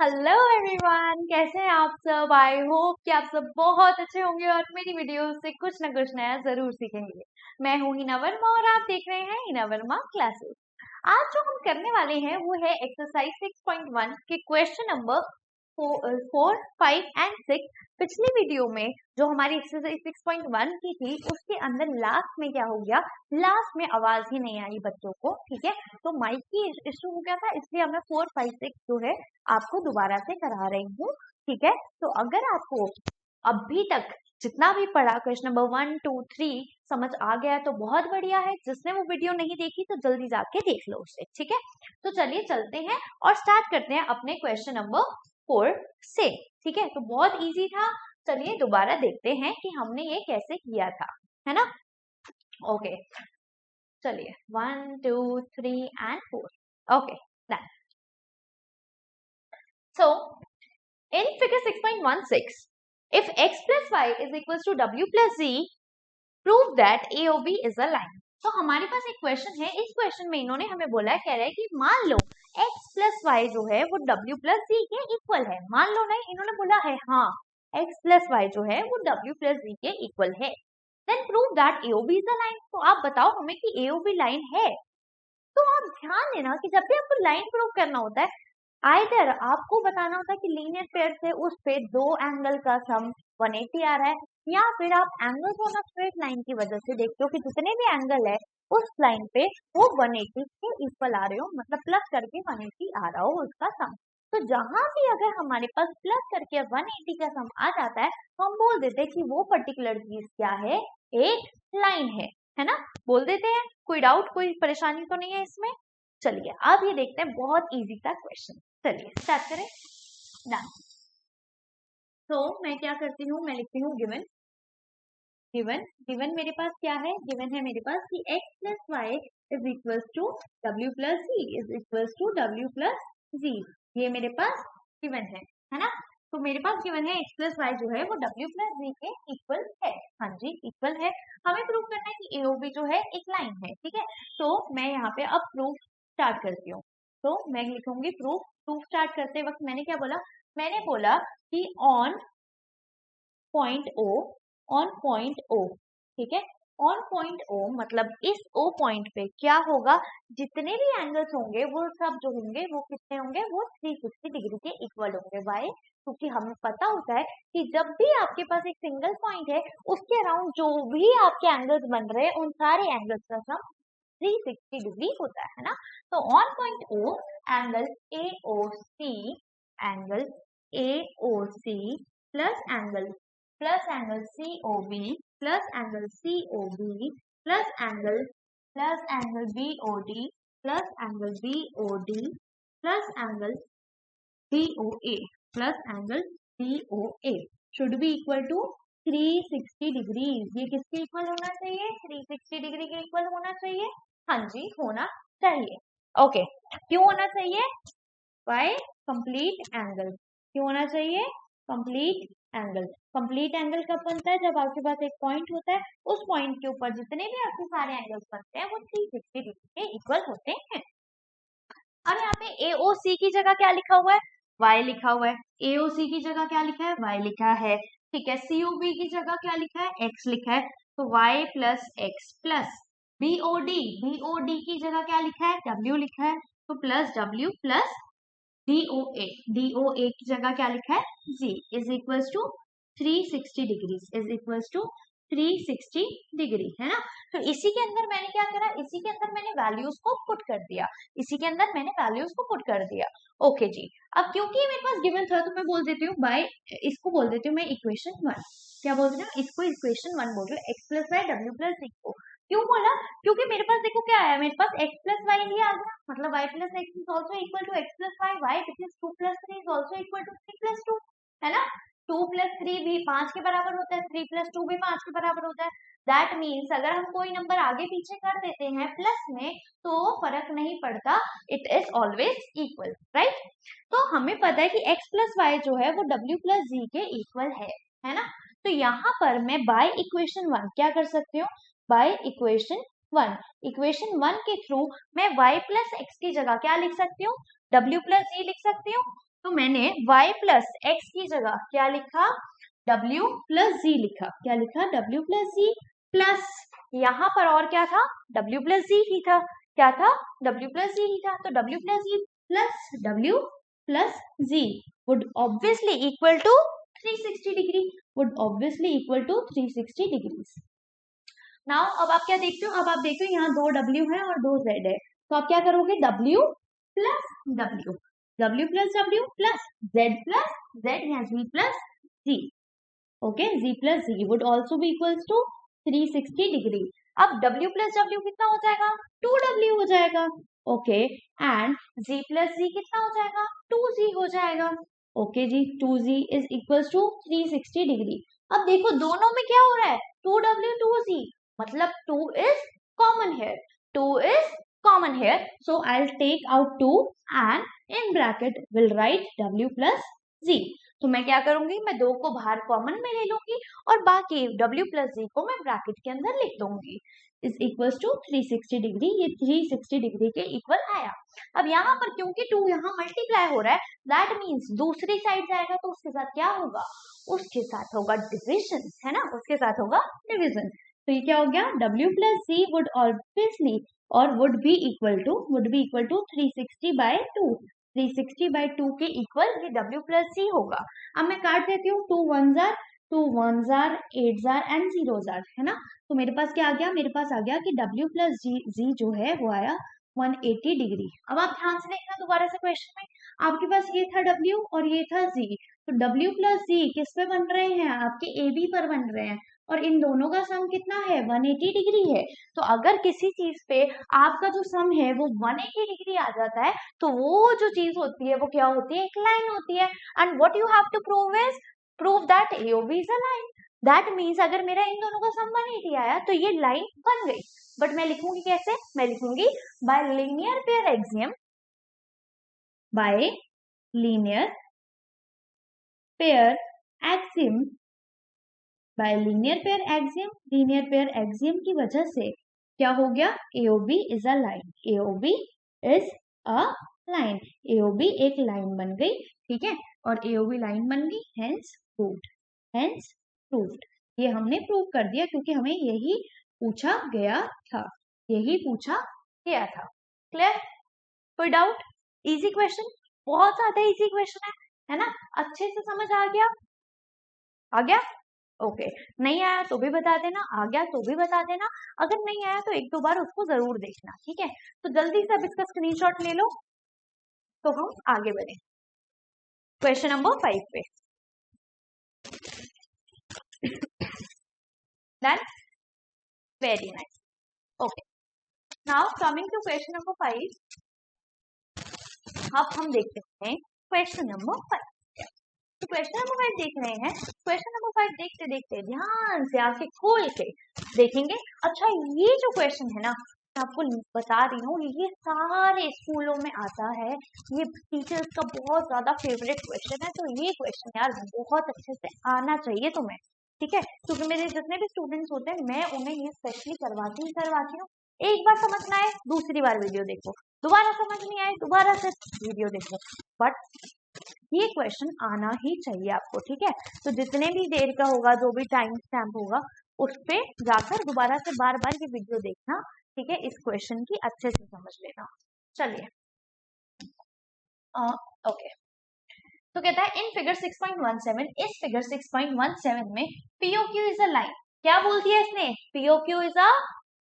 Hello everyone, कैसे हैं आप सब। आई होप कि आप सब बहुत अच्छे होंगे और मेरी वीडियो से कुछ ना कुछ नया जरूर सीखेंगे। मैं हूँ हिना वर्मा और आप देख रहे हैं हिना वर्मा क्लासेस। आज जो हम करने वाले हैं वो है एक्सरसाइज 6.1 के क्वेश्चन नंबर 4, 5 एंड 6। पिछली वीडियो में जो हमारी एक्सरसाइज 6.1 की थी उसके अंदर लास्ट में क्या हो गया, लास्ट में आवाज ही नहीं आई बच्चों को। ठीक है, तो माइक की इशू हो गया था, इसलिए मैं 4, 5, 6 जो है आपको दोबारा से करा रही हूँ। ठीक है, तो अगर आपको अभी तक जितना भी पढ़ा क्वेश्चन नंबर 1, 2, 3 समझ आ गया तो बहुत बढ़िया है। जिसने वो वीडियो नहीं देखी तो जल्दी जाके देख लो उसे। ठीक है, तो चलिए चलते हैं और स्टार्ट करते हैं अपने क्वेश्चन नंबर 4 से। ठीक है, तो बहुत इजी था। चलिए दोबारा देखते हैं कि हमने ये कैसे किया था, है ना। ओके, चलिए 1, 2, 3 and 4। Okay, done. So, in figure 6.16, if x plus y is equals to w plus z, prove that a or b is a line. तो हमारे पास एक क्वेश्चन है। इस क्वेश्चन में इन्होंने हमें बोला है, कह रहा है कि मान लो x plus y जो है वो w plus z के इक्वल है। मान लो नहीं, इन्होंने बोला है हाँ x plus y जो है वो w plus z के इक्वल है। Then prove that a or b is a line. तो आप बताओ हमें कि a और b लाइन है। तो आप ध्यान देना कि जब भी आपको लाइन प्रूव करना होता है, आइदर आपको बताना होता है कि लीनियर पेयर से उस पे दो एंगल का सम 180 आ रहा है, या फिर आप एंगल को ना स्ट्रेट लाइन की वजह से देखते हो कि जितने भी एंगल है उस लाइन पे वो 180 के इक्वल आ रहे हो, मतलब प्लस करके 180 आ रहा हो उसका सम। तो जहां भी अगर हमारे पास प्लस करके 180 का सम आ जाता है तो हम बोल देते हैं कि वो पर्टिकुलर चीज क्या है, एक लाइन है ना, बोल देते हैं। कोई डाउट, कोई परेशानी तो नहीं है इसमें। चलिए अब ये देखते हैं, बहुत इजी था क्वेश्चन। चलिए स्टार्ट करें। डन। तो मैं क्या करती हूँ, मैं लिखती हूँ गिवन। गिवन गिवन मेरे पास क्या है, गिवन है मेरे पास कि x plus Y is equal to W plus G is equal to W plus G. ये मेरे पास गिवन है ना। तो मेरे पास गिवन है x प्लस वाई जो है वो w प्लस जी के इक्वल है। हाँ जी, इक्वल है। हमें प्रूव करना है कि AOB जो है एक लाइन है। ठीक है, तो मैं यहाँ पे अब प्रूफ स्टार्ट करती हूँ। तो मैं लिखूंगी प्रूफ स्टार्ट करते वक्त मैंने क्या बोला, मैंने बोला कि ऑन पॉइंट O, ठीक है, ऑन पॉइंट O मतलब इस O पॉइंट पे क्या होगा, जितने भी एंगल्स होंगे वो सब जो होंगे वो कितने होंगे, वो 360 डिग्री के इक्वल होंगे। वाई, क्योंकि हमें पता होता है कि जब भी आपके पास एक सिंगल पॉइंट है उसके अराउंड जो भी आपके एंगल्स बन रहे हैं उन सारे एंगल्स का सम 360 डिग्री होता है ना। तो on point O angle angle AOC plus angle COB plus angle COB plus angle BOD plus angle BOD plus angle BOA plus angle BOA should be equal to 360 degree. ये किसके equal होना चाहिए, 360 degree के equal होना चाहिए। हाँ जी, होना चाहिए। ओके, क्यों होना चाहिए, बाय कंप्लीट एंगल। क्यों होना चाहिए, कंप्लीट एंगल। कंप्लीट एंगल कब बनता है, जब आपके पास एक पॉइंट होता है, उस पॉइंट के ऊपर जितने भी आपके सारे एंगल्स बनते हैं वो 360 डिग्री के इक्वल होते हैं। अब यहाँ पे AOC की जगह क्या लिखा हुआ है, y लिखा हुआ है। AOC की जगह क्या लिखा है, y लिखा है। ठीक है, COB की जगह क्या लिखा है, x लिखा है। तो y plus x plus BOD की जगह क्या लिखा है, w लिखा है। तो प्लस w प्लस DOA की जगह क्या लिखा है, z is equals to 360 degree is equals to 360 degree, है ना। तो इसी के अंदर मैंने क्या करा, इसी के अंदर मैंने वैल्यूज को पुट कर दिया, ओके जी। अब क्योंकि मेरे पास गिवन था तो मैं बोल देती हूँ बाय, इसको बोल देती हूँ मैं इक्वेशन 1। क्या बोल रही हूँ, इसको इक्वेशन 1 बोल रही हूँ, x plus Y W plus G को। क्यों बोला, क्योंकि मेरे पास देखो क्या आया, मेरे पास x प्लस वाई ही आ गया, मतलब y plus x is also equal to x plus y, y which is 2 plus 3 is also equal to 3 plus 2, है ना। 2 प्लस 3 भी 5 के बराबर होता है, 3 प्लस 2 भी 5 के बराबर होता है। दैट मीन्स अगर हम कोई नंबर आगे पीछे कर देते हैं प्लस में तो फर्क नहीं पड़ता, it is always equal, right. तो हमें पता है कि x प्लस वाई जो है वो w प्लस जी के इक्वल है ना। तो यहाँ पर मैं बाय इक्वेशन 1 क्या कर सकती हूँ, बाय इक्वेशन 1 के थ्रू मैं y प्लस एक्स की जगह क्या लिख सकती हूँ, w प्लस जी लिख सकती हूँ। तो मैंने y प्लस एक्स की जगह क्या लिखा, w प्लस जी लिखा। क्या लिखा, w प्लस जी, प्लस यहाँ पर और क्या था, w प्लस जी ही था। क्या था, w प्लस जी ही था। तो w plus g plus w plus g would obviously equal to 360 degree, would obviously equal to 360 degrees. Now अब आप क्या देखते हो, अब आप देखते हो यहाँ दो w है और दो z है, तो आप क्या करोगे, w plus w, w plus w plus z plus z या g plus g। Okay, z plus z would also be equals to 360 degree. अब w प्लस w कितना हो जाएगा, 2w हो जाएगा। Okay, and z plus z कितना हो जाएगा, 2z हो जाएगा। ओके जी, 2z is equals to 360 degree. अब देखो दोनों में क्या हो रहा है, 2w 2z, मतलब 2 is common here, 2 is common here, so I'll take out 2 and in bracket will write w plus z। तो मैं क्या करूंगी, मैं 2 को बाहर कॉमन में ले लूंगी और बाकी w प्लस z को मैं ब्रैकेट के अंदर लिख दूंगी। इज इक्वल्स टू 360 डिग्री, ये 360 डिग्री के इक्वल आया। अब यहाँ पर क्योंकि 2 यहाँ मल्टीप्लाई हो रहा है, दैट मीन्स दूसरी साइड जाएगा तो उसके साथ क्या होगा, उसके साथ होगा डिविजन, है ना, उसके साथ होगा डिविजन। तो ये क्या हो गया, w plus c would obviously और would be equal to 360 by 2, 360 by 2 के इक्वल ये w प्लस c होगा। अब मैं काट देती हूँ, 2 1 jar 2 1 jar 8 jar and 0 jar, है ना। तो मेरे पास क्या आ गया, मेरे पास आ गया कि w प्लस जी जो है वो आया 180 डिग्री। अब आप ध्यान से देखना दोबारा से क्वेश्चन में, आपके पास ये था w और ये था z, तो w प्लस z किस पे बन रहे हैं, आपके AB पर बन रहे हैं और इन दोनों का सम कितना है, 180 डिग्री है। तो अगर किसी चीज पे आपका जो सम है वो 180 डिग्री आ जाता है तो वो जो चीज होती है वो क्या होती है, एक लाइन होती है। And what you have to prove is, prove that AOB is a line. That means अगर मेरा इन दोनों का सम 180 आया तो ये लाइन बन गई। बट मैं लिखूंगी कैसे, मैं लिखूंगी bye linear pair axiom, bye linear pair axiom, bye linear pair axiom. Linear pair axiom की वजह से क्या हो गया, AOB is a line, AOB is a line, AOB एक लाइन बन गई, ठीक है, और AOB लाइन बन गई, हेंस प्रूव्ड, हेंस प्रूव्ड। ये हमने प्रूव कर दिया क्योंकि हमें यही पूछा गया था, यही पूछा गया था। क्लियर, कोई डाउट, इजी क्वेश्चन, बहुत ज्यादा इजी क्वेश्चन है ना, अच्छे से समझ आ गया, आ गया। ओके, नहीं आया तो भी बता देना, आ गया तो भी बता देना, अगर नहीं आया तो एक दो बार उसको जरूर देखना, ठीक है। तो जल्दी से अब इसका स्क्रीनशॉट ले लो तो हम आगे बढ़े क्वेश्चन नंबर 5 पे। Done? Very nice. Okay. Now coming to question number 5. अब हम देखते हैं क्वेश्चन नंबर 5। तो क्वेश्चन नंबर 5 देख रहे हैं, क्वेश्चन नंबर 5 देखते देखते ध्यान से आंखें खोल के देखेंगे। अच्छा, ये जो क्वेश्चन है ना, मैं आपको बता रही हूँ, ये सारे स्कूलों में आता है, ये टीचर्स का बहुत ज्यादा फेवरेट क्वेश्चन है। तो ये क्वेश्चन यार बहुत अच्छे से आना चाहिए तुम्हें, ठीक है, क्योंकि मेरे जितने भी स्टूडेंट्स होते हैं मैं उन्हें ये स्पेशली करवाती हूँ। एक बार समझ में आए दूसरी बार वीडियो देखो, दोबारा समझ नहीं आए दोबारा से वीडियो देखो, बट ये क्वेश्चन आना ही चाहिए आपको, ठीक है। तो जितने भी देर का होगा, जो भी टाइम स्टैम्प होगा, उस पे जाकर दोबारा से बार बार ये वीडियो देखना, ठीक है, इस क्वेश्चन की अच्छे से समझ लेना। चलिए, ओके, तो कहता है इन फिगर 6.17, इस फिगर 6.17 में POQ इज अ लाइन। क्या बोलती है इसने, POQ is a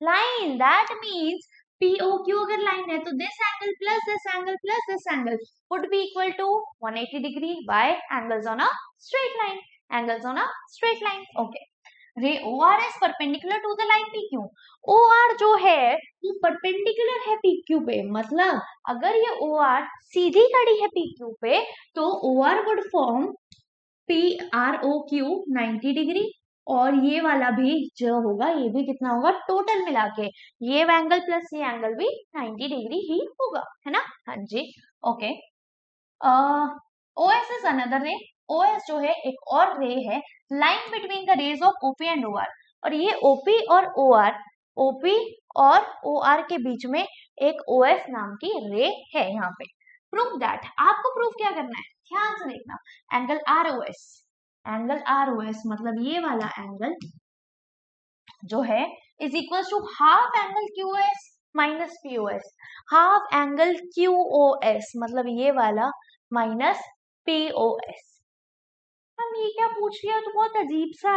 line, that means POQ अगर लाइन है तो this angle plus this angle plus this angle would be equal to 180 degree by angles on a straight line, angles on a straight line. Okay, ray OR is perpendicular to the line PQ। OR जो है वो perpendicular है PQ पे, मतलब अगर ये OR सीधी खड़ी है PQ पे तो OR would form PROQ 90 degree, और ये वाला भी जो होगा ये भी कितना होगा, टोटल मिला के ये एंगल प्लस ये एंगल भी 90 डिग्री ही होगा, है ना। हाँ जी, okay. OS is another ray, OS जो है एक और रे है, line between the rays of OP and OR, और ये OP और OP और OR के बीच में एक OS नाम की रे है यहाँ पे। प्रूव दैट, आपको प्रूव क्या करना है, ध्यान से देखना, एंगल ROS, एंगल ROS मतलब ये वाला एंगल जो है is equal to half angle QS minus POS, half angle QOS मतलब ये वाला माइनस POS। हम ये क्या पूछ लिया, तो बहुत अजीब सा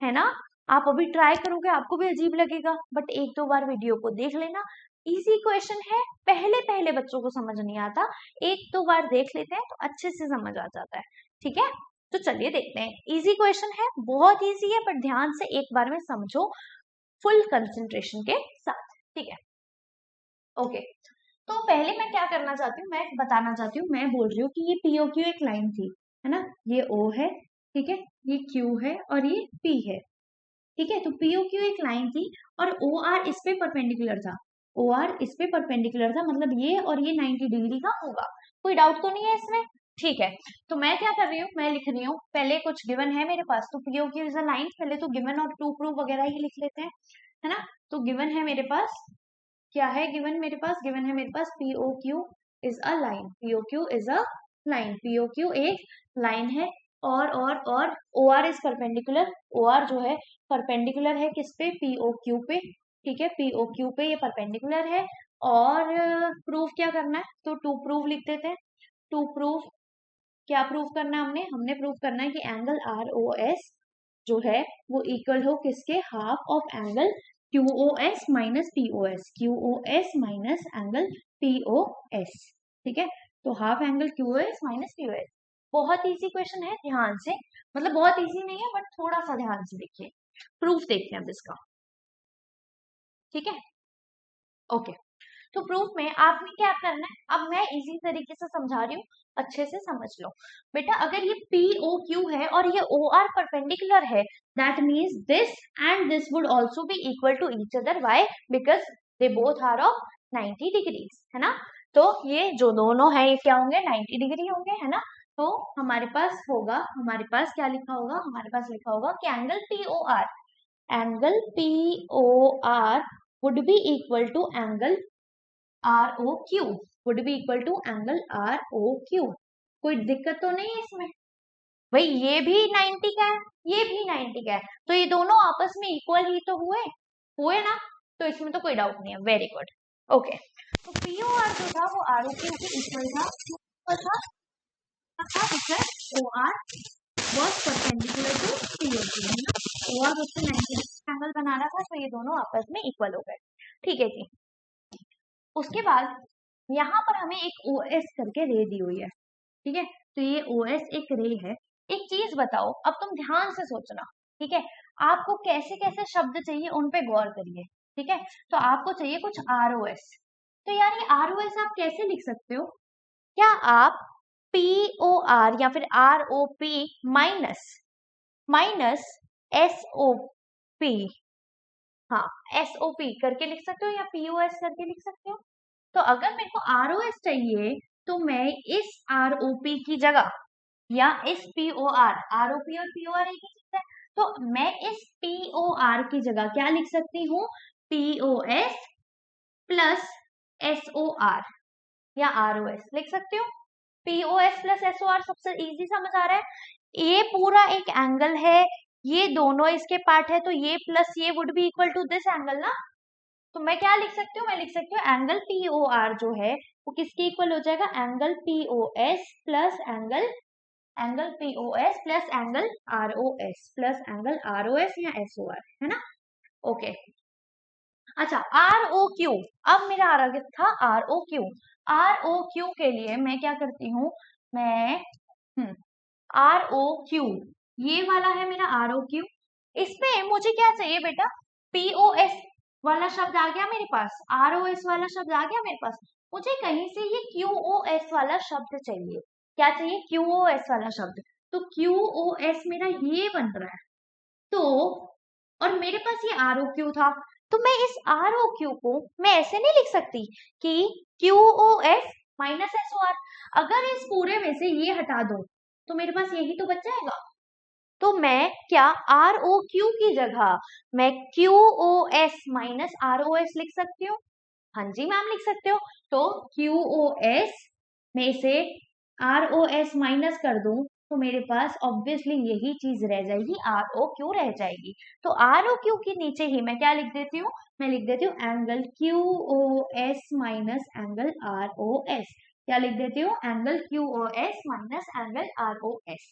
है ना। आप अभी ट्राई करोगे आपको भी अजीब लगेगा, बट एक दो बार वीडियो को देख लेना, इजी क्वेश्चन है, पहले पहले बच्चों को समझ नहीं आता, एक दो बार देख लेते हैं तो अच्छे से समझ आ जाता है, ठीक है। तो चलिए देखते हैं, इजी क्वेश्चन है, बहुत इजी है, बट ध्यान से एक बार में समझो फुल कंसंट्रेशन के साथ, ठीक है। ओके, तो पहले मैं क्या करना चाहती हूँ, मैं बताना चाहती हूँ, मैं बोल रही हूँ कि ये POQ एक लाइन थी, है ना, ये O है, ठीक है, ये Q है और ये P है, ठीक है। तो POQ एक लाइन थी और OR इस पे परपेंडिकुलर था, OR इस पे परपेंडिकुलर था, मतलब ये और ये 90 डिग्री का होगा, कोई डाउट तो नहीं है इसमें, ठीक है। तो मैं क्या कर रही हूँ, मैं लिख रही हूँ, पहले कुछ गिवन है मेरे पास, तो POQ इज अ लाइन, पहले तो गिवन और टू प्रूफ वगैरह ही लिख लेते हैं, है ना। तो गिवन है मेरे पास, क्या है गिवन मेरे पास, गिवन है मेरे पास POQ is a line, POQ is a line, POQ एक लाइन है, और OR इज परपेंडिकुलर, OR जो है परपेंडिकुलर है किस पे, POQ पे, ठीक है, POQ पे ये परपेंडिकुलर है। और प्रूफ क्या करना है, तो टू प्रूफ लिख देते हैं, टू प्रूफ, क्या प्रूफ करना है हमने प्रूफ करना है कि एंगल ROS जो है वो इक्वल हो किसके, half of angle QOS minus POS, QOS minus angle POS, ठीक है। तो half angle QOS minus POS, बहुत इजी क्वेश्चन है, ध्यान से, मतलब बहुत इजी नहीं है बट थोड़ा सा ध्यान से देखिए, प्रूफ देखते हैं अब इसका, ठीक है। ओके, तो प्रूफ में आपने क्या करना है, अब मैं इजी तरीके से समझा रही हूँ, अच्छे से समझ लो बेटा। अगर ये POQ है और ये OR परपेंडिकुलर है, that means this and this would also be equal to each other, why, because they both are of 90 degrees, है ना। तो ये जो दोनों है ये क्या होंगे, 90 डिग्री होंगे, है ना। तो हमारे पास होगा, हमारे पास क्या लिखा होगा, हमारे पास लिखा होगा कि angle POR would be equal to angle ROQ, would be equal to angle ROQ। कोई दिक्कत तो नहीं है इसमें, भाई ये भी 90 का है, ये भी 90 का है, तो ये दोनों आपस में इक्वल ही तो हुए ना, तो इसमें तो कोई डाउट नहीं है, वेरी गुड। ओके, तो POR जो था वो ROQ के इक्वल था, because OR was perpendicular to POQ, है ना, OR उससे 90 एंगल बना रहा था, तो ये दोनों आपस में इक्वल हो गए, ठीक है जी। उसके बाद यहाँ पर हमें एक OS करके रे दी हुई है, ठीक है, तो ये OS एक रे है। एक चीज बताओ, अब तुम ध्यान से सोचना, ठीक है, आपको कैसे कैसे शब्द चाहिए उन पे गौर करिए, ठीक है। तो आपको चाहिए कुछ ROS, तो यार ये ROS आप कैसे लिख सकते हो, क्या आप POR या फिर ROP माइनस SOP, हाँ SOP करके लिख सकते हो या POS करके लिख सकते हो। तो अगर मेरे को ROS चाहिए तो मैं इस ROP की जगह या इस POR, ROP और POR एक ही चीज है, तो मैं इस POR की जगह क्या लिख सकती हूँ, POS प्लस SOR या ROS लिख सकती हूँ। POS प्लस SOR सबसे इजी समझ आ रहा है, ये पूरा एक एंगल है, ये दोनों इसके पार्ट है, तो ये प्लस ये would be equal to this angle ना, तो मैं क्या लिख सकती हूँ, मैं लिख सकती हूँ एंगल POR जो है वो किसके इक्वल हो जाएगा, angle POS plus angle POS plus angle ROS plus angle ROS या SOR, है ना। ओके, अच्छा ROQ, अब मेरा आ रहा था ROQ के लिए मैं क्या करती हूँ, मैं ROQ, ये वाला है मेरा ROQ, इसमें मुझे क्या चाहिए बेटा, POS वाला शब्द आ गया मेरे पास, ROS वाला शब्द आ गया मेरे पास, मुझे कहीं से ये QOS वाला शब्द चाहिए, क्या चाहिए, QOS वाला शब्द, तो QOS मेरा ये बन रहा है, तो और मेरे पास ये ROQ था, तो मैं इस ROQ को मैं ऐसे नहीं लिख सकती कि QOS माइनस SOR, अगर इस पूरे में से ये हटा दो तो मेरे पास यही तो बच जाएगा, तो मैं क्या ROQ की जगह मैं QOS माइनस ROS लिख सकती हूँ, हाँ जी मैम लिख सकते हो, तो QOS मैं इसे ROS माइनस कर दूं तो मेरे पास ऑब्वियसली यही चीज रह जाएगी, ROQ रह जाएगी। तो ROQ के नीचे ही मैं क्या लिख देती हूँ, मैं लिख देती हूँ angle QOS minus angle ROS। क्या लिख देती हूँ, angle QOS minus angle ROS।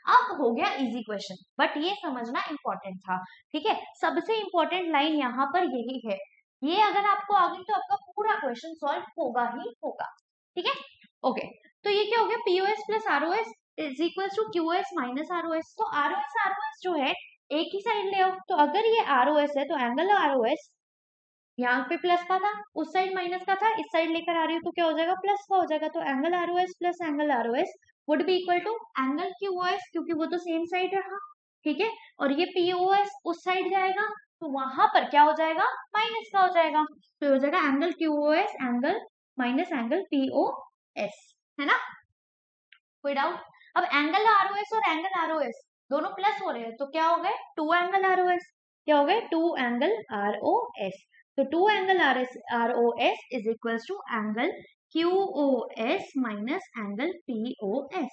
अब हो गया इजी क्वेश्चन, बट ये समझना इंपॉर्टेंट था, ठीक है। सबसे इंपॉर्टेंट लाइन यहाँ पर यही है, ये अगर आपको आ गई तो आपका पूरा क्वेश्चन सॉल्व होगा ही होगा, ठीक है। ओके, तो ये क्या हो गया, POS plus ROS is equal to QOS minus ROS। तो ROS जो है एक ही साइड ले आओ, तो अगर ये ROS है तो एंगल ROS यहाँ पे प्लस का था, उस साइड माइनस का था, इस साइड लेकर आ रही हूँ तो क्या हो जाएगा, प्लस का हो जाएगा। तो angle ROS plus angle ROS would be equal to angle QOS, क्योंकि वो तो सेम साइड रहा, ठीक है। और ये POS उस साइड जाएगा तो वहां पर क्या हो जाएगा, माइनस का हो जाएगा, तो हो जाएगा angle QOS angle minus angle POS, है ना। कोई डाउट। अब एंगल ROS और एंगल ROS दोनों प्लस हो रहे हैं तो क्या हो गए, टू एंगल ROS। क्या हो गए, टू एंगल ROS। तो two angle ROS is equals to angle QOS minus angle POS,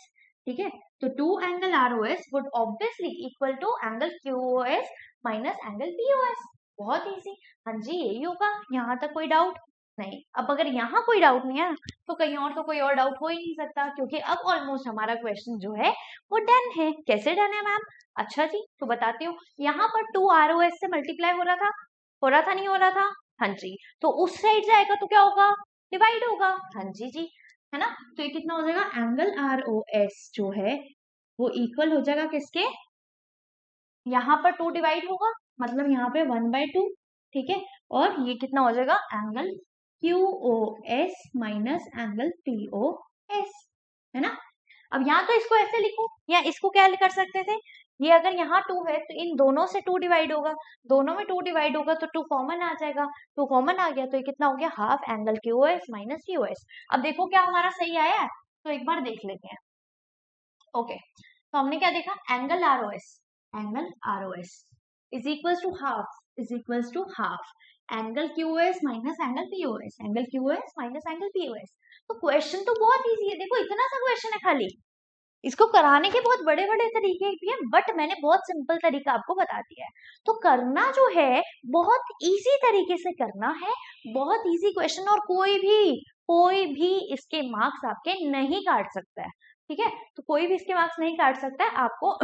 ठीक है। तो two angle ROS would obviously equal to angle QOS minus angle POS। बहुत इजी, हाँ जी यही होगा, यहाँ तक कोई डाउट नहीं। अब अगर यहाँ कोई डाउट नहीं है तो कहीं और तो कोई और डाउट हो ही नहीं सकता, क्योंकि अब ऑलमोस्ट हमारा क्वेश्चन जो है वो डन है। कैसे डन है मैम, अच्छा जी तो बताती हूँ। यहाँ पर 2 ROS से मल्टीप्लाई हो रहा था नहीं हो रहा था, हाँ जी। तो उस साइड जाएगा तो क्या होगा, डिवाइड होगा, हाँ जी, है ना। तो ये कितना हो जाएगा, एंगल ROS जो है वो इक्वल हो जाएगा किसके, यहाँ पर 2 डिवाइड होगा, मतलब यहाँ पे 1/2, ठीक है। और ये कितना हो जाएगा, angle QOS minus angle POS, है ना। अब यहाँ तो इसको ऐसे लिखो, या इसको क्या कर सकते थे, ये अगर यहाँ 2 है तो इन दोनों से 2 डिवाइड होगा, दोनों में 2 डिवाइड होगा तो 2 कॉमन आ जाएगा, 2 कॉमन आ गया तो ये कितना हो गया, half angle QOS minus POS। अब देखो क्या हमारा सही आया है, तो एक बार देख लेते हैं। ओके, तो हमने क्या देखा, angle ROS is equals to half angle QOS minus angle POS, angle QOS minus angle POS। तो क्वेश्चन तो बहुत इजी है, देखो इतना सा क्वेश्चन है खाली, इसको कराने के बहुत बड़े बड़े तरीके भी हैं, बट मैंने बहुत सिंपल तरीका आपको बता दिया है। तो करना जो है बहुत इजी तरीके से करना है, बहुत इजी क्वेश्चन, और कोई भी इसके मार्क्स आपके नहीं काट सकता है, ठीक है। तो कोई भी इसके मार्क्स नहीं काट सकता है, आपको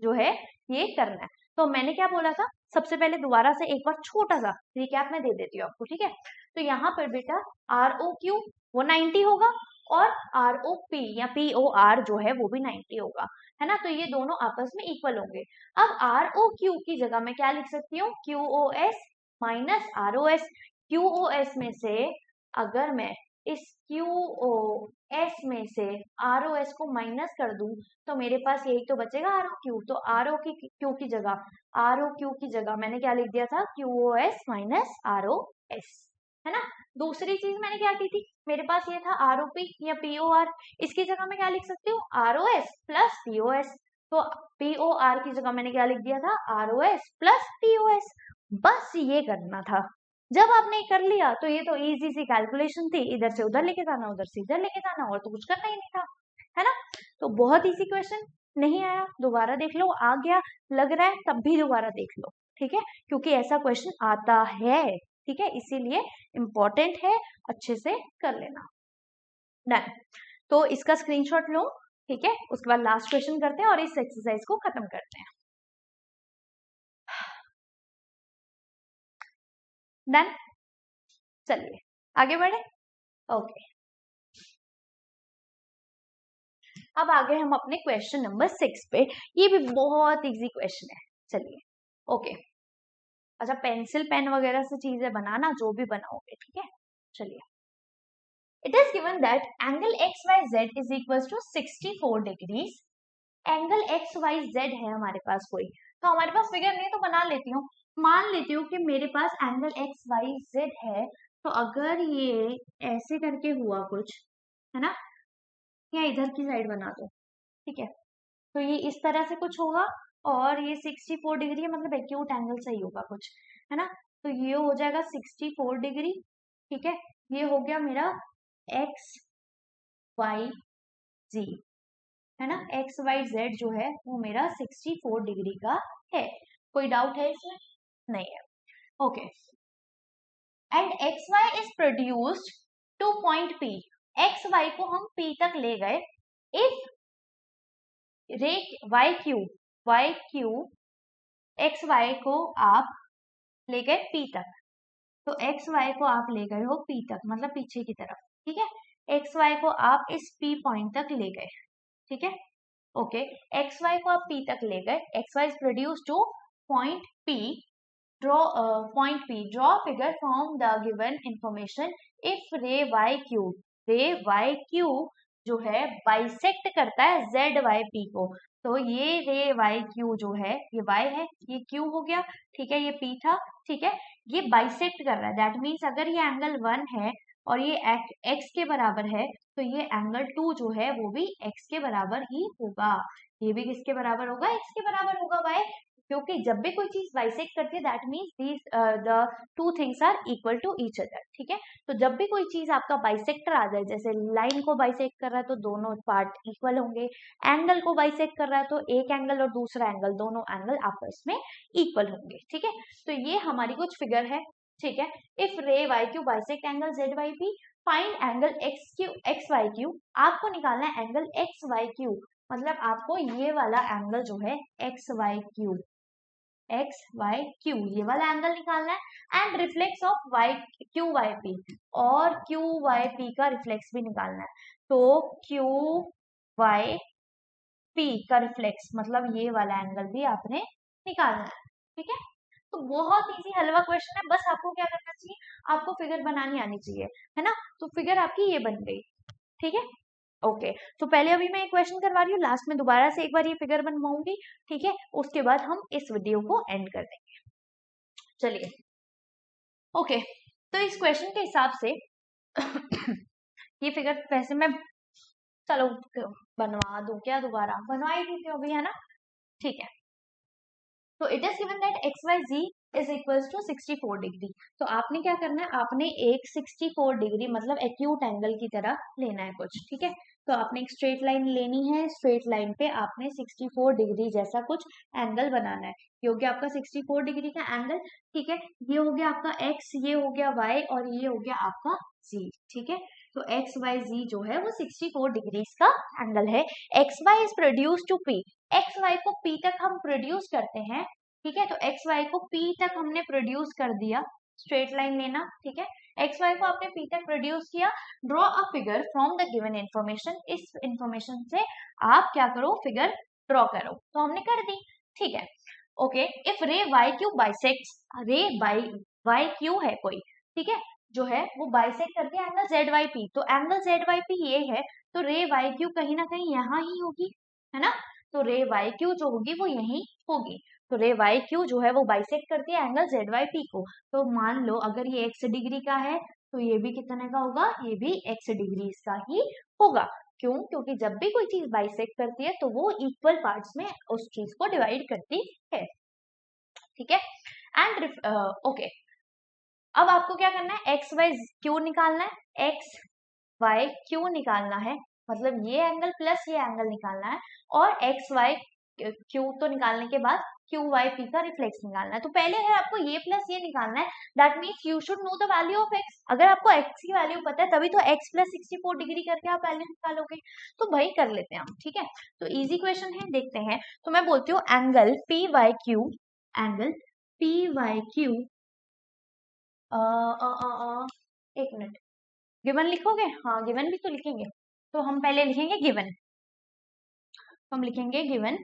जो है ये करना है। तो मैंने क्या बोला था, सबसे पहले दोबारा से एक बार छोटा सा रिकैप में दे देती हूँ आपको, ठीक है। तो यहाँ पर बेटा ROQ वो 90 होगा, और ROP या POR जो है वो भी 90 होगा, है ना। तो ये दोनों आपस में इक्वल होंगे। अब ROQ की जगह मैं क्या लिख सकती हूँ, QOS माइनस ROS। QOS में से अगर मैं इस QOS में से ROS को माइनस कर दूं तो मेरे पास यही तो बचेगा ROQ। तो ROQ की जगह मैंने क्या लिख दिया था, QOS माइनस ROS, है ना। दूसरी चीज मैंने क्या की थी, मेरे पास ये था ROP या POR, इसकी जगह मैं क्या लिख सकती हूँ, ROS प्लस POS। तो POR की जगह मैंने क्या लिख दिया था, ROS प्लस POS। बस ये करना था। जब आपने कर लिया तो ये तो इजी सी कैलकुलेशन थी, इधर से उधर लेके जाना, उधर से इधर लेके जाना, और तो कुछ करना ही नहीं था, है ना। तो बहुत इजी क्वेश्चन, नहीं आया दोबारा देख लो, आ गया लग रहा है तब भी दोबारा देख लो, ठीक है, क्योंकि ऐसा क्वेश्चन आता है, ठीक है, इसीलिए इम्पोर्टेंट है, अच्छे से कर लेना। डन, तो इसका स्क्रीनशॉट लो, ठीक है। उसके बाद लास्ट क्वेश्चन करते हैं और इस एक्सरसाइज को खत्म करते हैं। डन, चलिए आगे बढ़े। ओके, अब आ गए हम अपने क्वेश्चन नंबर 6 पे। ये भी बहुत इजी क्वेश्चन है, चलिए। ओके, अच्छा पेंसिल पेन वगैरह से चीजें बनाना, जो भी बनाओगे, ठीक है। चलिए, it is given that angle XYZ is equal to 64 degrees. Angle XYZ है हमारे पास कोई, तो हमारे पास फिगर नहीं तो बना लेती हूँ। मान लेती हूँ कि मेरे पास एंगल XYZ है, तो अगर ये ऐसे करके हुआ कुछ, है ना, या इधर की साइड बना दो, ठीक है। तो ये इस तरह से कुछ होगा, और ये 64 डिग्री है, मतलब एक्यूट एंगल सही होगा कुछ, है ना। तो ये हो जाएगा 64 डिग्री, ठीक है। ये हो गया मेरा एक्स वाई जी, है ना, एक्स वाई जेड जो है वो मेरा 64 डिग्री का है। कोई डाउट है इसमें? नहीं है। Okay, and X Y is produced to point P, X Y को हम पी तक ले गए, if ray Y Q x Y को आप ले गए पी तक, तो एक्स वाई को आप ले गए हो पी तक, मतलब पीछे की तरफ, ठीक है, एक्स वाई को आप इस पी पॉइंट तक ले गए, ठीक है, ओके, एक्स वाई को आप पी तक ले गए, X Y is produce to point P, draw point P, draw figure from the given information if ray Y Q जो है बाइसेक्ट करता है जेड वाई पी को, तो ये रे वाई क्यू जो है ये वाई है, ये क्यू हो गया, ठीक है, ये पी था, ठीक है, ये बाइसेक्ट कर रहा है, दैट मीन्स अगर ये एंगल 1 है और ये एक्स के बराबर है, तो ये एंगल 2 जो है वो भी एक्स के बराबर ही होगा, ये भी किसके बराबर होगा, एक्स के बराबर होगा, वाई, क्योंकि जब भी कोई चीज बाइसेक्ट करती है that means these the two things are equal to each other, ठीक है, तो जब भी कोई चीज आपका बाइसेक्टर आ जाए, जैसे लाइन को बाइसेक्ट कर रहा है तो दोनों पार्ट इक्वल होंगे, एंगल को बाइसेक्ट कर रहा है तो एक एंगल और दूसरा एंगल, दोनों एंगल आपस में इक्वल होंगे, ठीक है, तो ये हमारी कुछ फिगर है, ठीक है, if ray Y Q bisect angle Z Y P, find angle X Y Q, आपको निकालना है एंगल एक्स वाई क्यू, मतलब आपको ये वाला एंगल जो है एक्स वाई क्यू ये वाला एंगल निकालना है, and reflex of Q Y P, और क्यू वाई पी का रिफ्लेक्स भी निकालना है, तो क्यू वाई पी का रिफ्लेक्स मतलब ये वाला एंगल भी आपने निकालना है, ठीक है, तो बहुत इजी हलवा क्वेश्चन है, बस आपको क्या करना चाहिए, आपको फिगर बनानी आनी चाहिए, है ना, तो फिगर आपकी ये बन गई, ठीक है, ओके, तो पहले अभी मैं एक क्वेश्चन करवा रही हूँ, लास्ट में दोबारा से एक बार ये फिगर बनवाऊंगी, ठीक है, उसके बाद हम इस वीडियो को एंड कर देंगे, चलिए, ओके, तो इस क्वेश्चन के हिसाब से ये फिगर वैसे मैं, चलो बनवा दूं क्या, दोबारा बनवाई थी क्यों अभी, है ना, ठीक है, तो it is given that X Y Z is equals to 64 degree, तो आपने क्या करना है, आपने एक 64 डिग्री मतलब एक्यूट एंगल की तरह लेना है कुछ, ठीक है, तो आपने एक स्ट्रेट लाइन लेनी है, स्ट्रेट लाइन पे आपने 64 डिग्री जैसा कुछ एंगल बनाना है, ये हो गया आपका 64 डिग्री का एंगल, ठीक है, ये हो गया आपका एक्स, ये हो गया वाई, और ये हो गया आपका जी, ठीक है, तो एक्स वाई जी जो है वो 64 डिग्री का एंगल है, X Y is produce to P, X Y को पी तक हम प्रोड्यूस करते हैं, ठीक है, तो एक्स वाई को पी तक हमने प्रोड्यूस कर दिया, स्ट्रेट लाइन लेना, ठीक है, एक्स वाई को आपने पी तक प्रोड्यूस किया, draw a figure from the given information, इस इंफॉर्मेशन से आप क्या करो, फिगर ड्रॉ करो, तो हमने कर दी, ठीक है, okay, if ray Y Q bisects, रे वाई क्यू है कोई, ठीक है, जो है वो बाइसेक्ट करके एंगल जेड वाई पी, तो एंगल जेड वाई पी ये है, तो रे वाई क्यू कहीं ना कहीं यहाँ ही होगी, है ना, तो रे वाई क्यू जो होगी वो यही होगी, तो रे वाई क्यू जो है वो बाइसेक्ट करती है एंगल जेड वाई पी को, तो मान लो अगर ये एक्स डिग्री का है तो ये भी कितने का होगा, ये भी एक्स डिग्री का ही होगा, क्यों, क्योंकि जब भी कोई चीज बाइसेक्ट करती है तो वो इक्वल पार्ट्स में उस चीज को डिवाइड करती है, ठीक है, एंड ओके, अब आपको क्या करना है, एक्स वाई क्यू निकालना है, एक्स वाई क्यू निकालना है, मतलब ये एंगल प्लस ये एंगल निकालना है, और एक्स वाई क्यू तो निकालने के बाद क्यू वाई पी का रिफ्लेक्स निकालना है, तो पहले है आपको ये प्लस ये निकालना है, that means you should know the value of x, अगर आपको एक्स की वैल्यू पता है तभी तो एक्स प्लस 64 डिग्री करके आप वैल्यू निकालोगे, तो भाई कर लेते हैं हम, ठीक है, तो इजी क्वेश्चन है, देखते हैं, तो मैं बोलती हूँ angle P Y Q, angle P Y Q, एक मिनट, गिवन लिखोगे, हाँ गिवन भी तो लिखेंगे, तो हम पहले लिखेंगे गिवन, तो हम लिखेंगे गिवन,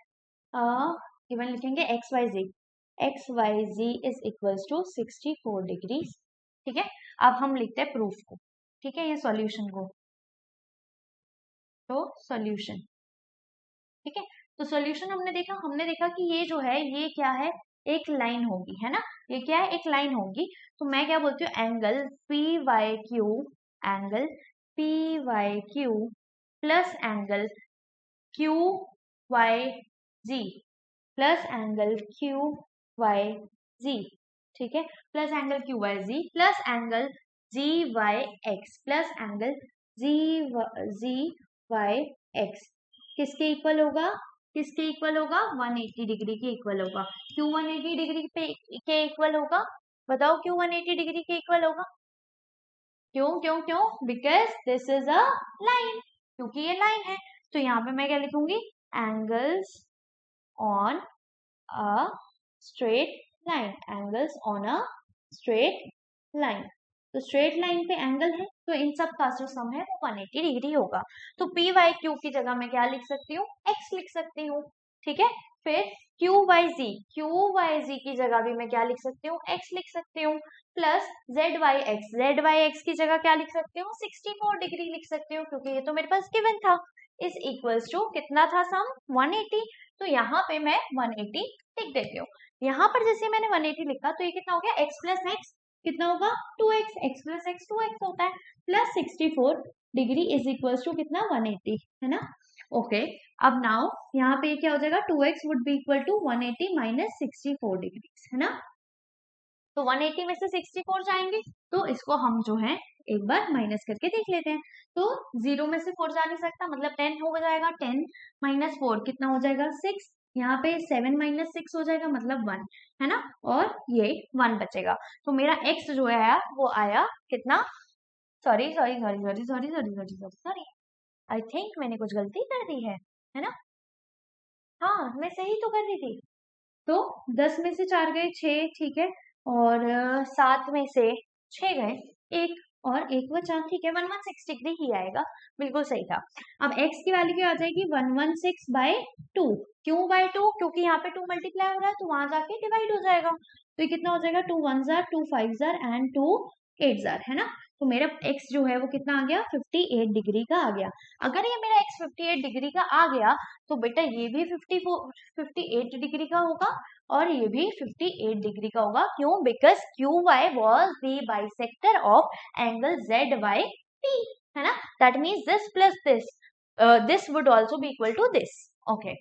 गिवन लिखेंगे X Y Z is equals to 64 degree, ठीक है, अब हम लिखते हैं प्रूफ को, ठीक है, ये सॉल्यूशन को, तो सॉल्यूशन, ठीक है, तो सॉल्यूशन हमने देखा कि ये जो है ये क्या है, एक लाइन होगी, है ना, ये क्या है, एक लाइन होगी, तो मैं क्या बोलती हूँ, angle P Y Q plus angle Q Y G plus angle Q Y G, ठीक है, plus angle Q Y G plus angle G Y X plus angle G Y X किसके इक्वल होगा, किसके इक्वल होगा, 180 degree के equal होगा। क्यों 180 degree के इक्वल होगा, बताओ क्यों 180 डिग्री के इक्वल होगा, क्यों क्यों क्यों, because this is a line, क्योंकि ये लाइन है। तो यहाँ पे मैं क्या लिखूंगी, angles on a straight line, angles on a straight line. तो स्ट्रेट लाइन पे एंगल है तो इन सब का जो सम है वो 180 डिग्री होगा। तो पी वाई क्यू की जगह मैं क्या लिख सकती हूँ, एक्स लिख सकती हूँ, ठीक है। फिर क्यू वाई जी की जगह भी मैं क्या लिख सकती हूँ, एक्स लिख सकती हूँ। प्लस जेड वाई एक्स की जगह क्या लिख सकती हूँ, 64 डिग्री लिख सकती हूँ, क्योंकि ये तो मेरे पास गिवन था। इस इक्वल्स टू कितना था सम, 180। तो यहाँ पे मैं 180 लिख देती हूँ। यहाँ पर जैसे मैंने 180 लिखा तो ये कितना हो गया, x प्लस एक्स कितना होगा, 2x, x plus x 2x होता है, plus 64 degree is equal to कितना, 180, है ना। ओके, अब नाउ यहाँ पे क्या हो जाएगा, 2x would be equal to 180 minus 64 degree, है ना। तो 180 में से 64 जाएंगे तो इसको हम जो है एक बार माइनस करके देख लेते हैं। तो 0 में से 4 जा नहीं सकता, मतलब 10 हो जाएगा, 10 माइनस 4 कितना हो जाएगा, 6। यहाँ पे 7 माइनस 6 हो जाएगा, मतलब 1, है ना। और ये 1 बचेगा, तो मेरा x जो है वो आया कितना, sorry sorry sorry sorry sorry sorry sorry sorry sorry, I think मैंने कुछ गलती कर दी है ना। हाँ मैं सही तो कर रही थी। तो 10 में से 4 गए 6, ठीक है, और 7 में से 6 गए 1, और 1 बचा, ठीक है, 116 डिग्री ही आएगा, बिल्कुल सही था। अब x की वैल्यू क्या आ जाएगी, 116/2। क्यों बाय 2, क्योंकि यहाँ पे 2 मल्टीप्लाई हो रहा है तो वहां जाके डिवाइड हो जाएगा। तो ये कितना हो जाएगा, 2 1 जार, 2 5 जार एंड 2 8 जार, है ना। तो मेरा x जो है वो कितना आ गया, 58 डिग्री का आ गया। अगर ये मेरा x 58 डिग्री का आ गया तो बेटा ये भी 58 डिग्री का होगा और ये भी 58 डिग्री का होगा। क्यों, because Q Y was the bisector of angle Z Y P, है ना। That means this plus this would also be equal to this. Okay,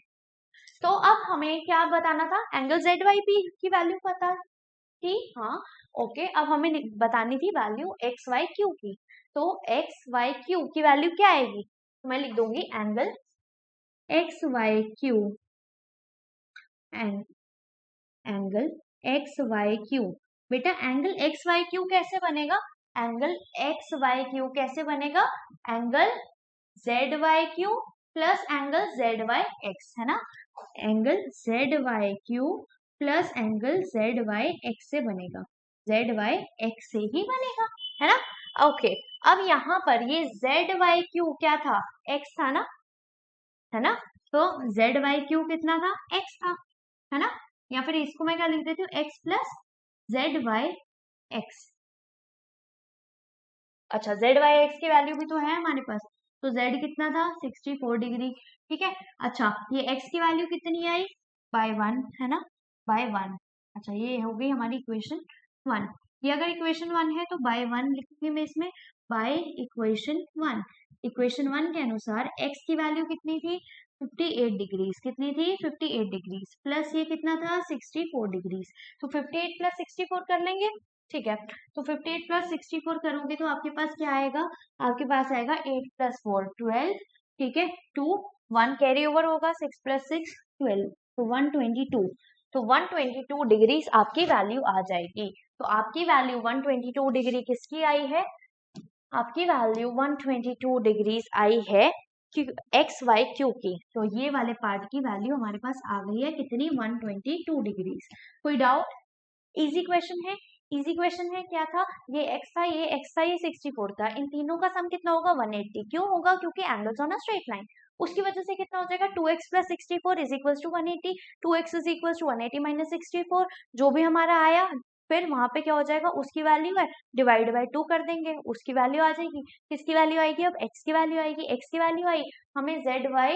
तो अब हमें क्या बताना था, एंगल जेड वाई पी की वैल्यू पता थी, हाँ। ओके, अब हमें बतानी थी वैल्यू एक्स वाई क्यू की। तो एक्स वाई क्यू की वैल्यू क्या आएगी, तो मैं लिख दूंगी angle X Y Q, angle X Y Q. बेटा एंगल एक्स वाई क्यू कैसे बनेगा, एंगल एक्स वाई क्यू कैसे बनेगा, angle Z Y Q plus angle Z Y X, है ना। Angle Z Y Q plus angle Z Y X से बनेगा, Z Y X से ही बनेगा, है ना। ओके, अब यहाँ पर ये जेड वाई क्यू क्या था, एक्स था ना, है ना। तो जेड वाई क्यू कितना था, एक्स था, है ना। या फिर इसको मैं क्या लिख देती हूँ, x plus z Y x. अच्छा, जेड वाई एक्स की वैल्यू भी तो है हमारे पास, तो जेड कितना था, 64 डिग्री, ठीक है। अच्छा, ये एक्स की वैल्यू कितनी आई, बाय 1, है ना, बाय 1। अच्छा, ये हो गई हमारी इक्वेशन 1। ये अगर इक्वेशन 1 है तो बाय 1 लिखूंगी मैं इसमें, बाय इक्वेशन 1। इक्वेशन 1 के अनुसार एक्स की वैल्यू कितनी थी, 58 डिग्रीज, कितनी थी, 58 डिग्रीज, प्लस ये कितना था, 64 डिग्रीज। तो 58 प्लस 64 कर लेंगे, ठीक है। तो 58 प्लस 64 करोगे तो आपके पास क्या आएगा, आपके पास आएगा 8 प्लस 4 12, ठीक है, 2 1 कैरी ओवर होगा, 6 प्लस 6 12, तो 122। तो 122 डिग्रीज आपकी वैल्यू आ जाएगी। तो आपकी वैल्यू 122 डिग्री किसकी आई है, आपकी वैल्यू 122 डिग्रीज आई है एक्स वाई क्यू की। तो ये वाले पार्ट की वैल्यू हमारे पास आ गई है कितनी, 122 डिग्रीज। कोई डाउट, इजी क्वेश्चन है, इजी क्वेश्चन है। क्या था, ये x था, ये x था, ये 64 था, इन तीनों का सम कितना होगा, 180। क्यों होगा, क्योंकि angles on a straight line, उसकी वजह से कितना हो जाएगा, 2x plus 64 is equal to 180, 2x is equal to 180 minus 64, जो भी हमारा आया फिर वहां पे क्या हो जाएगा, उसकी वैल्यू है डिवाइड बाय 2 कर देंगे, उसकी वैल्यू आ जाएगी। किसकी वैल्यू आएगी, अब x की वैल्यू आएगी, x की वैल्यू आई, हमें जेड वाई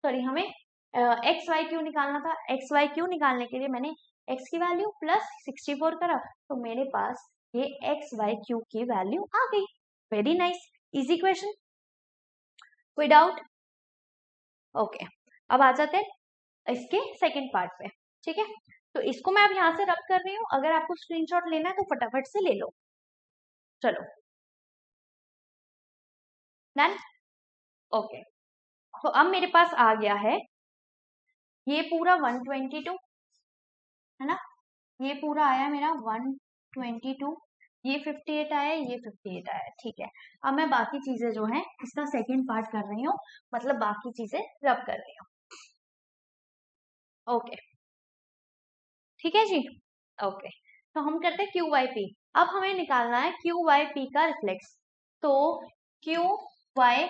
सॉरी हमें एक्स वाई क्यू निकालना था, एक्स वाई क्यू निकालने के लिए मैंने x की वैल्यू प्लस 64 करा, तो मेरे पास ये एक्स वाई क्यू की वैल्यू आ गई। वेरी नाइस, इजी क्वेश्चन, कोई डाउट। ओके, अब आ जाते हैं इसके सेकंड पार्ट पे, ठीक है। तो इसको मैं अब यहाँ से रब कर रही हूँ, अगर आपको स्क्रीनशॉट लेना है तो फटाफट से ले लो। चलो डन, ओके। तो अब मेरे पास आ गया है ये पूरा 122, है ना, ये पूरा आया मेरा 122, ये 58 आया, ये 58 आया, ठीक है। अब मैं बाकी चीजें जो है इसका सेकंड पार्ट कर रही हूँ, मतलब बाकी चीजें रब कर रही हूँ। ओके, ठीक है जी। ओके, तो हम करते हैं क्यू वाई पी। अब हमें निकालना है क्यू वाई पी का रिफ्लेक्स। तो क्यू वाई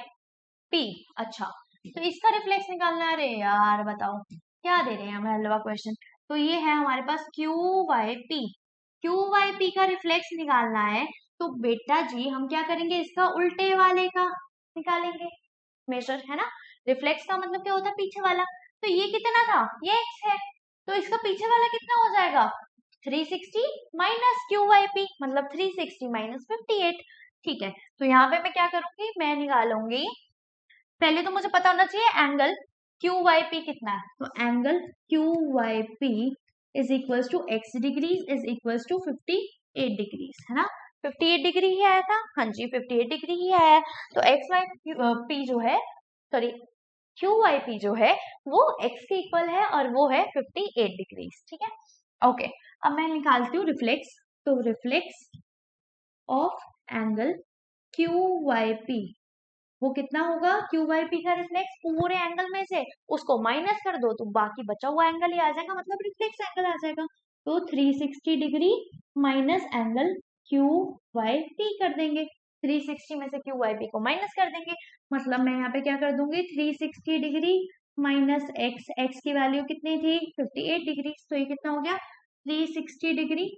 पी, अच्छा, तो इसका रिफ्लेक्स निकालना है। अरे यार बताओ क्या दे रहे हैं हमें हलवा क्वेश्चन। तो ये है हमारे पास Q Y P, Q Y P का रिफ्लेक्स निकालना है। तो बेटा जी हम क्या करेंगे, इसका उल्टे वाले का निकालेंगे मेजर, है ना। रिफ्लेक्स का मतलब क्या होता है, पीछे वाला। तो ये कितना था, ये x है, तो इसका पीछे वाला कितना हो जाएगा, 360 माइनस क्यू वाई पी, मतलब 360 माइनस 58। ठीक है, तो यहाँ पे मैं क्या करूंगी, मैं निकालूंगी, पहले तो मुझे पता होना चाहिए एंगल क्यू वाई पी कितना है। तो angle Q Y P is equals to X degrees is equals to 58 degrees, है ना। 58 डिग्री ही आया था, हाँ जी 58 डिग्री ही आया है। तो एक्स वाई पी जो है, सॉरी क्यू वाई पी जो है वो x के इक्वल है और वो है 58 डिग्रीज, ठीक है। ओके, अब मैं निकालती हूँ रिफ्लेक्स। तो reflex of angle Q Y P वो कितना होगा, क्यू वाई पी का रिफ्लेक्स पूरे एंगल में से उसको माइनस कर दो तो बाकी बचा हुआ एंगल ही आ जाएगा, मतलब रिफ्लेक्स एंगल आ जाएगा। तो 360 degree minus angle Q Y P कर देंगे, 360 में से क्यू वाई पी को माइनस कर देंगे, मतलब मैं यहाँ पे क्या कर दूंगी, 360 डिग्री माइनस एक्स, एक्स की वैल्यू कितनी थी 58 डिग्री, तो ये कितना हो गया 360 डिग्री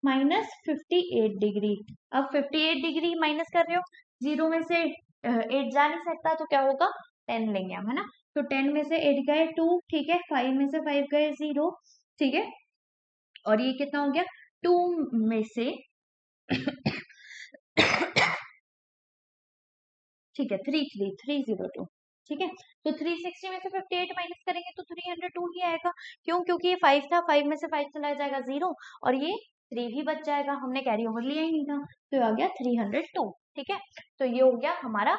माइनस 58 डिग्री। अब 58 डिग्री माइनस कर रहे हो, जीरो में से 8 जा नहीं सकता, तो क्या होगा 10 लेंगे हम, है ना। तो 10 में से 8 गए 2, ठीक है, 5 में से 5 गए 0, ठीक है, और ये कितना हो गया 2 में से ठीक है 33302, ठीक है। तो 360 में से 58 माइनस करेंगे तो 302 ही आएगा, क्यों, क्योंकि ये 5 था, 5 में से 5 चला जाएगा 0 और ये 3 भी बच जाएगा, हमने कैरी ओवर लिया ही नहीं था, तो आ गया 302, ठीक है। तो ये हो गया हमारा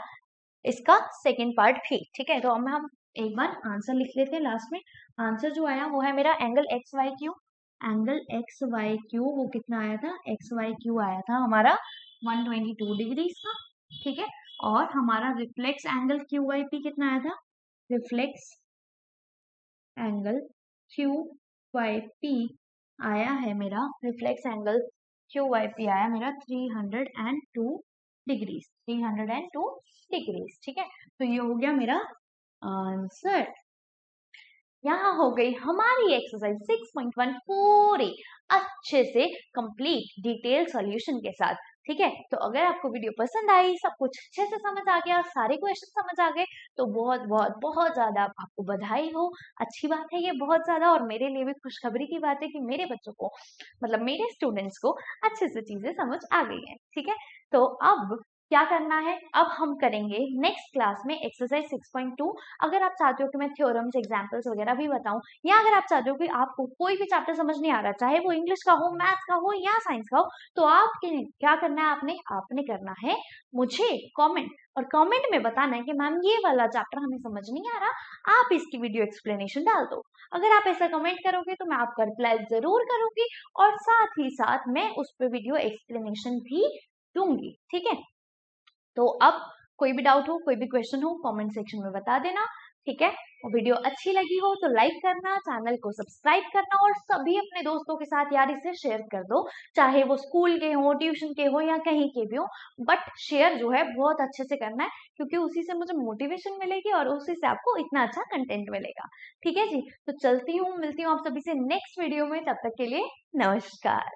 इसका सेकेंड पार्ट भी, ठीक है। तो अब हम एक बार आंसर लिख लेते हैं लास्ट में। आंसर जो आया वो है मेरा angle X Y Q, angle X Y Q वो कितना आया था, एक्स वाई क्यू आया था हमारा 122 डिग्री का, ठीक है। और हमारा reflex angle Q Y P कितना आया था, reflex angle Q Y P आया है मेरा, reflex angle Q Y P आया मेरा 302 डिग्रीज, 302 डिग्रीज, ठीक है। तो ये हो गया मेरा आंसर। यहाँ हो गई हमारी एक्सरसाइज 6.1 पूरी अच्छे से कंप्लीट डिटेल सॉल्यूशन के साथ, ठीक है। तो अगर आपको वीडियो पसंद आई, सब कुछ अच्छे से समझ आ गया, सारे क्वेश्चन समझ आ गए, तो बहुत बहुत बहुत ज्यादा आपको बधाई हो, अच्छी बात है ये बहुत ज्यादा, और मेरे लिए भी खुशखबरी की बात है कि मेरे बच्चों को, मतलब मेरे स्टूडेंट्स को अच्छे से चीजें समझ आ गई है, ठीक है। तो अब क्या करना है, अब हम करेंगे नेक्स्ट क्लास में एक्सरसाइज 6.2। अगर आप चाहते हो कि मैं थ्योरम्स एग्जांपल्स वगैरह भी बताऊं, या अगर आप चाहते हो कि आपको कोई भी चैप्टर समझ नहीं आ रहा, चाहे वो इंग्लिश का हो, मैथ्स का हो या साइंस का हो, तो आपके क्या करना है, आपने करना है मुझे कमेंट, और कमेंट में बताना है कि मैम ये वाला चैप्टर हमें समझ नहीं आ रहा, आप इसकी वीडियो एक्सप्लेनेशन डाल दो। अगर आप ऐसा कमेंट करोगे तो मैं आपका रिप्लाई जरूर करूंगी, और साथ ही साथ मैं उस पर वीडियो एक्सप्लेनेशन भी दूंगी, ठीक है। तो अब कोई भी डाउट हो, कोई भी क्वेश्चन हो, कमेंट सेक्शन में बता देना, ठीक है। और वीडियो अच्छी लगी हो तो लाइक करना, चैनल को सब्सक्राइब करना, और सभी अपने दोस्तों के साथ यार इसे शेयर कर दो, चाहे वो स्कूल के हो, ट्यूशन के हो, या कहीं के भी हो, बट शेयर जो है बहुत अच्छे से करना है, क्योंकि उसी से मुझे मोटिवेशन मिलेगी और उसी से आपको इतना अच्छा कंटेंट मिलेगा, ठीक है जी। तो चलती हूँ, मिलती हूँ आप सभी से नेक्स्ट वीडियो में, तब तक के लिए नमस्कार।